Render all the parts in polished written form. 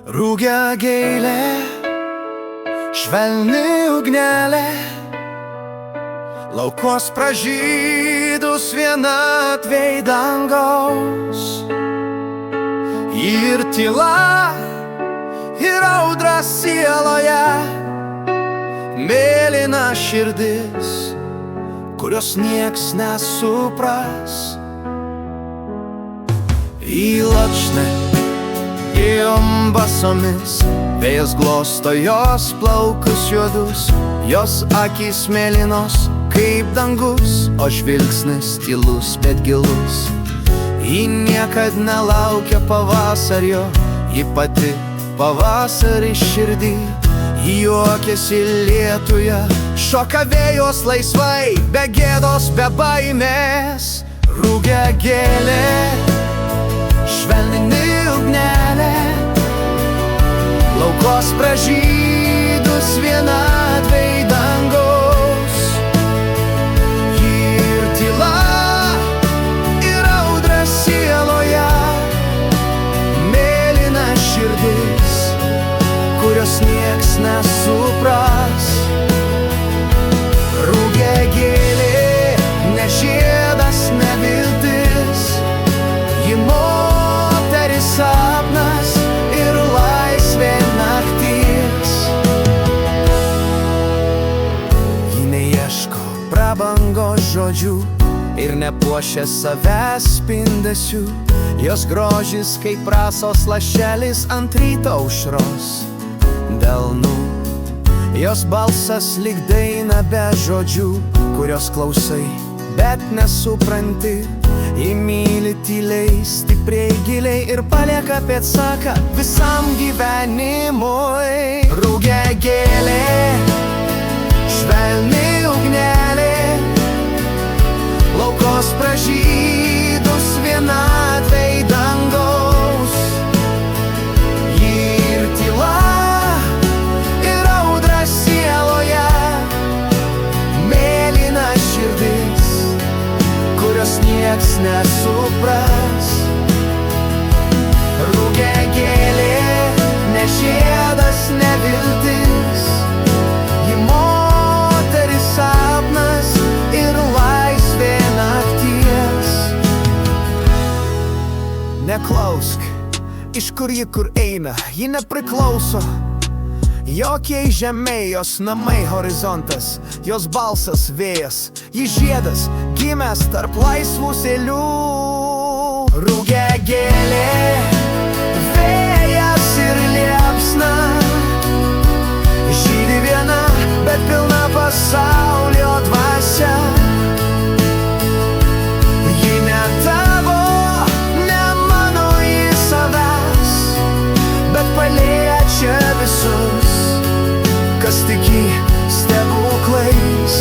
Rūgia gėlė, švelni ugnelė, laukos pražydus vienatvei dangaus. Ir tyla, ir audra sieloje, mėlyna širdis, kurios nieks nesupras. Į lačnę ėjom basomis, vėjas glosto jos plaukus juodus, jos akys mėlynos kaip dangus, o žvilgsnis tylus bet gilus. Ji niekad nelaukia pavasario, ji pati pavasarį širdį. Ji juokiasi lietuje, šoka vėjos laisvai, be gėdos, be baimės. Rūgia gėlė, švelni ugnelė, laukos pražydus vienatvei dangaus. Ir tyla, ir audra sieloje, mėlyna širdis, kurios nieks nesupras. Rūgia gėlė, ne žiedas, ne viltis, ji moteris sapnas ir laisvė nakties. Ji neieško prabangos žodžių ir nepuošia savęs spindesių. Jos grožis kaip rasos lašelis ant ryto aušros delnų. Jos balsas lyg daina be žodžių, kurios klausai, bet nesupranti. Ji myli tyliai, stipriai, giliai ir palieka pėdsaką visam gyvenimui. Rūgia gėlė, švelni ugnelė, laukos pražydus vienatvei dangaus. Ir tyla, ir audra sieloje, mėlyna širdis, kurios nieks nesupras. Rūgia gėlė, ne žiedas, ne viltis, ji moteris sapnas ir laisvė nakties. Neklausk, iš kur ji kur eina, ji nepriklauso jokiai žemei, jos namai horizontas, jos balsas vėjas, ji žiedas, gimęs tarp laisvų sėlių. Rūgia gėlė, vėjas ir liepsna, žydi viena, bet pilna pasaulio dvasia. Ji ne tavo, ne mano, ji savęs, bet paliečia visus, kas tiki stebuklais.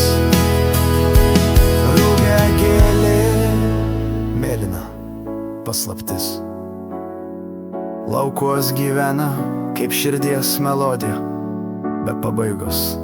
Rūgia gėlė, mėlyna paslaptis, laukuos gyvena kaip širdies melodija be pabaigos.